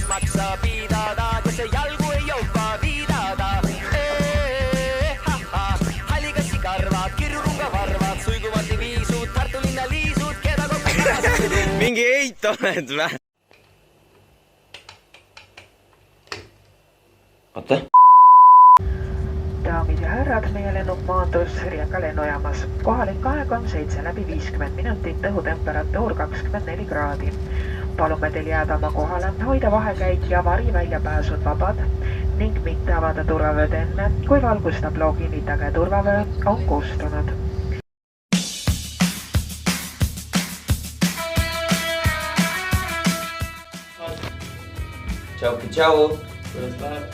maksaa pidada, kes see jalgu ei jõua viidada. Hallikassi karvad, kirurunga varvad, suiguvad viisud, Tartu linna liisud, keda kokku kaasud. Mingi eit oled vä? Oota. Daamid ja härrad, meie lennuk maandus Rijeka lennujaamas. Kohalik aeg on 7:50 minutit, õhutemperatuur 24 kraadi. Palume teil jääda oma kohale, hoida vahekäik ja vari väljapääsud vabad ning mitte avada turvavööd enne, kui valgustabloo kinnitage turvavöö on kustunud. Tšau. Kuidas läheb?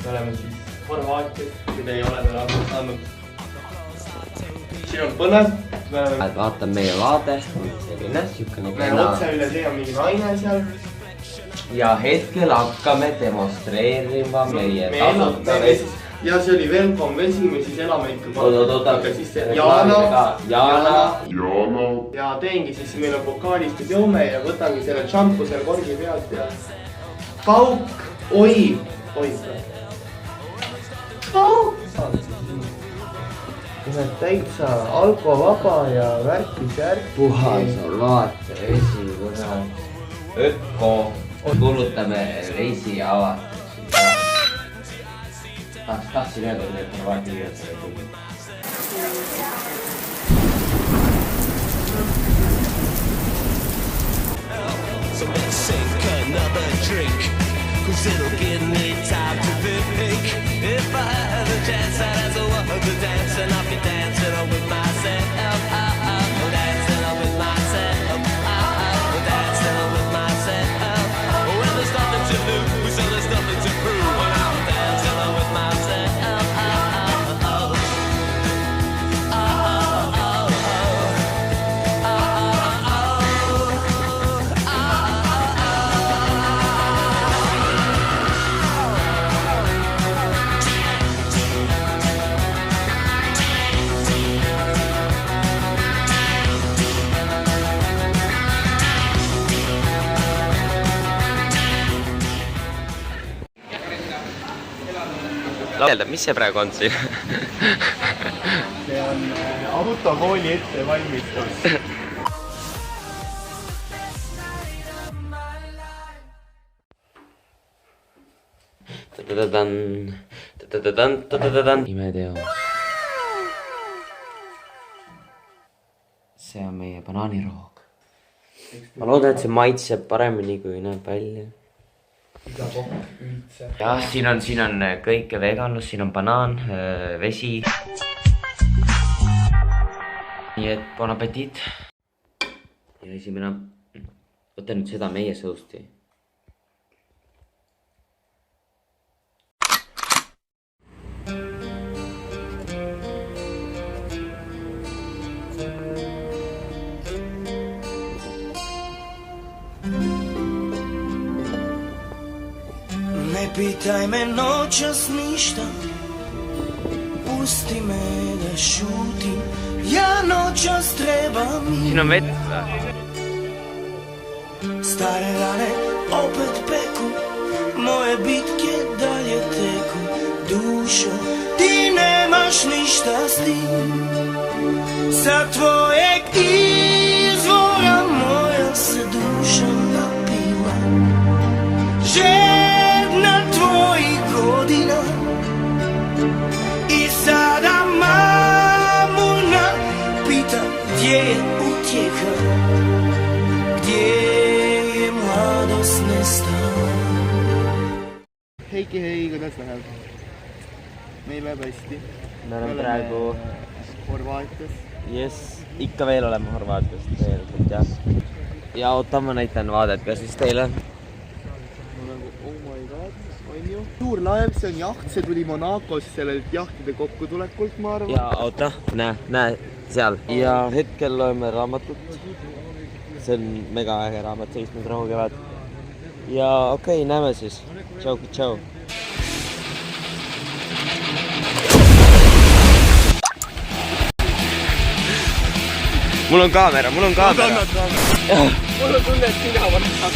Me oleme siis Horvaatias, mida ei ole veel aastat saanud. Siin on põnev. Vaatan meie vaade, selline sükene kena. Otse üle see on mingi naine seal. Ja hetkel hakkame demonstreerima meie tasuta vesi. Ja see oli Welcome vesi, me siis elame ikka Oota. Jaana. Ja teengi siis, meil on pokaalist joome ja võtangi selle tšampu selle korgi pealt ja pauk, oi. Täitsa alkovaba ja värk. Puhas Horvaatia vesi, kurat. Ökko. Kuulutame reisi avatuks. Tahtsin öelda, et Horvaatia viivad. So let's sink another drink, 'cause it'll give me time to think. If I had a chance, I'd ask the world to dance, and I'll be dancing on with myself. Dancing on with myself. Dancing on with myself. When there's nothing to lose and there's nothing to prove, when I'm dancing on with myself. Mis see praegu on siin? See on autokooli ettevalmistus. Imeteos. See on meie banaaniroog. Ma loodan, et see maitseb paremini, kui näeb välja. Jah, siin on kõike veganlus, siin on banaan, vesi. Nii et bon appetit. Ja esimene, võta nüüd seda meie sõusti. Ne pitaj me noćas ništa, pusti me da šutim, ja noćas trebam mi. Siin on vett. Stare rane opet peku, moje bitke dalje teku. Dušo, ti nemaš ništa s tim, sa tvojeg izvora moja se duša napila. Žedna tvojih godina i sada mamuna pita gdje je utjeha, gdje je mladost nestala. Heiki, hei, kuidas läheb? Meil läheb hästi. Me oleme praegu Horvaatias. Yes, ikka veel oleme Horvaatias tegelikult, jah. Ja oota, ma näitan vaadet ka siis teile. Oh my god, on ju? Suur laev, see on jaht, see tuli Monacos sellelt jahtide kokkutulekult, ma arvan. Ja oota, näe, seal. Ja hetkel loeme raamatut. See on mega äge raamat, 7. rahukevad. Ja okei, näeme siis. Tšau. Mul on kaamera. Mul on tunne, et sina varastab.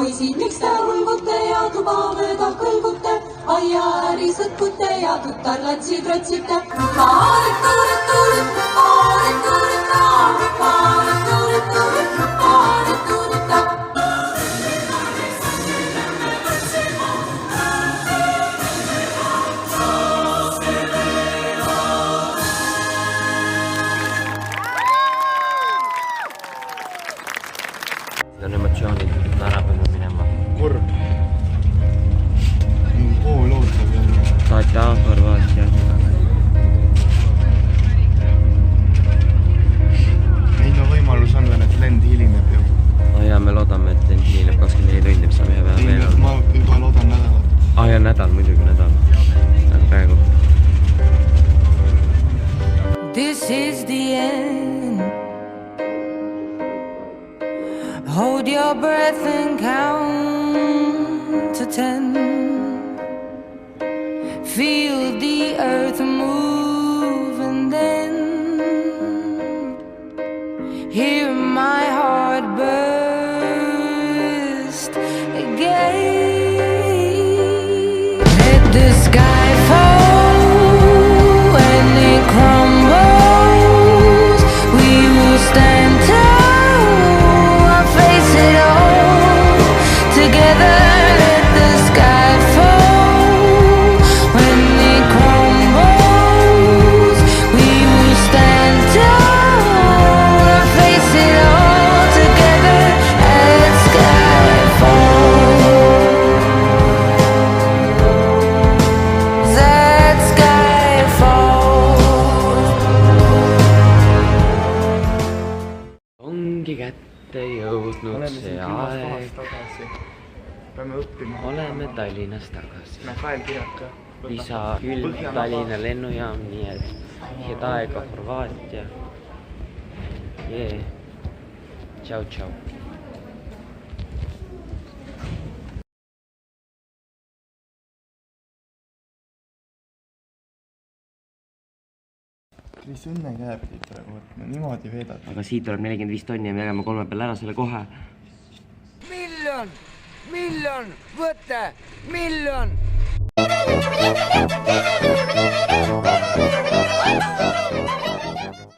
poisid, miks te ulgute ja tuba mööda kõlgute, aiaäri sõtkute ja tütarlatsid rotsite. On emotsioonid ära pannud minema. Kurb. Pool ootab jälle. Tata, Horvaatia. Meil on võimalus on veel, et lend hilineb ju. Ja me loodame, et lend hilineb 24 tundi, mis saame ühe päeva veel olla. Ma juba loodan nädalat. Ja nädal, muidugi nädal. Aga praegu. This is the end. Hold your breath and count to 10. Feel the earth move and then hear my heart burst again. Let the sky fall when it crumbles. We will stand tall. Together, let the sky fall when it crumbles. We will stand tall and face it all together. Let sky fall. That sky fall. Ongi kätte jõudnud see aeg. Peame õppima. Oleme Tallinnas tagasi. Me failkirjaka. Lisa külm Tallinna lennujaam, nii et head aega Horvaatia. Jee. Tšau, tšau. Mis õnne käe pidid praegu võtma, niimoodi veedad. Aga siit tuleb 45 tonni ja me jagame 3 peale ära selle kohe. Miljon, võte, miljon.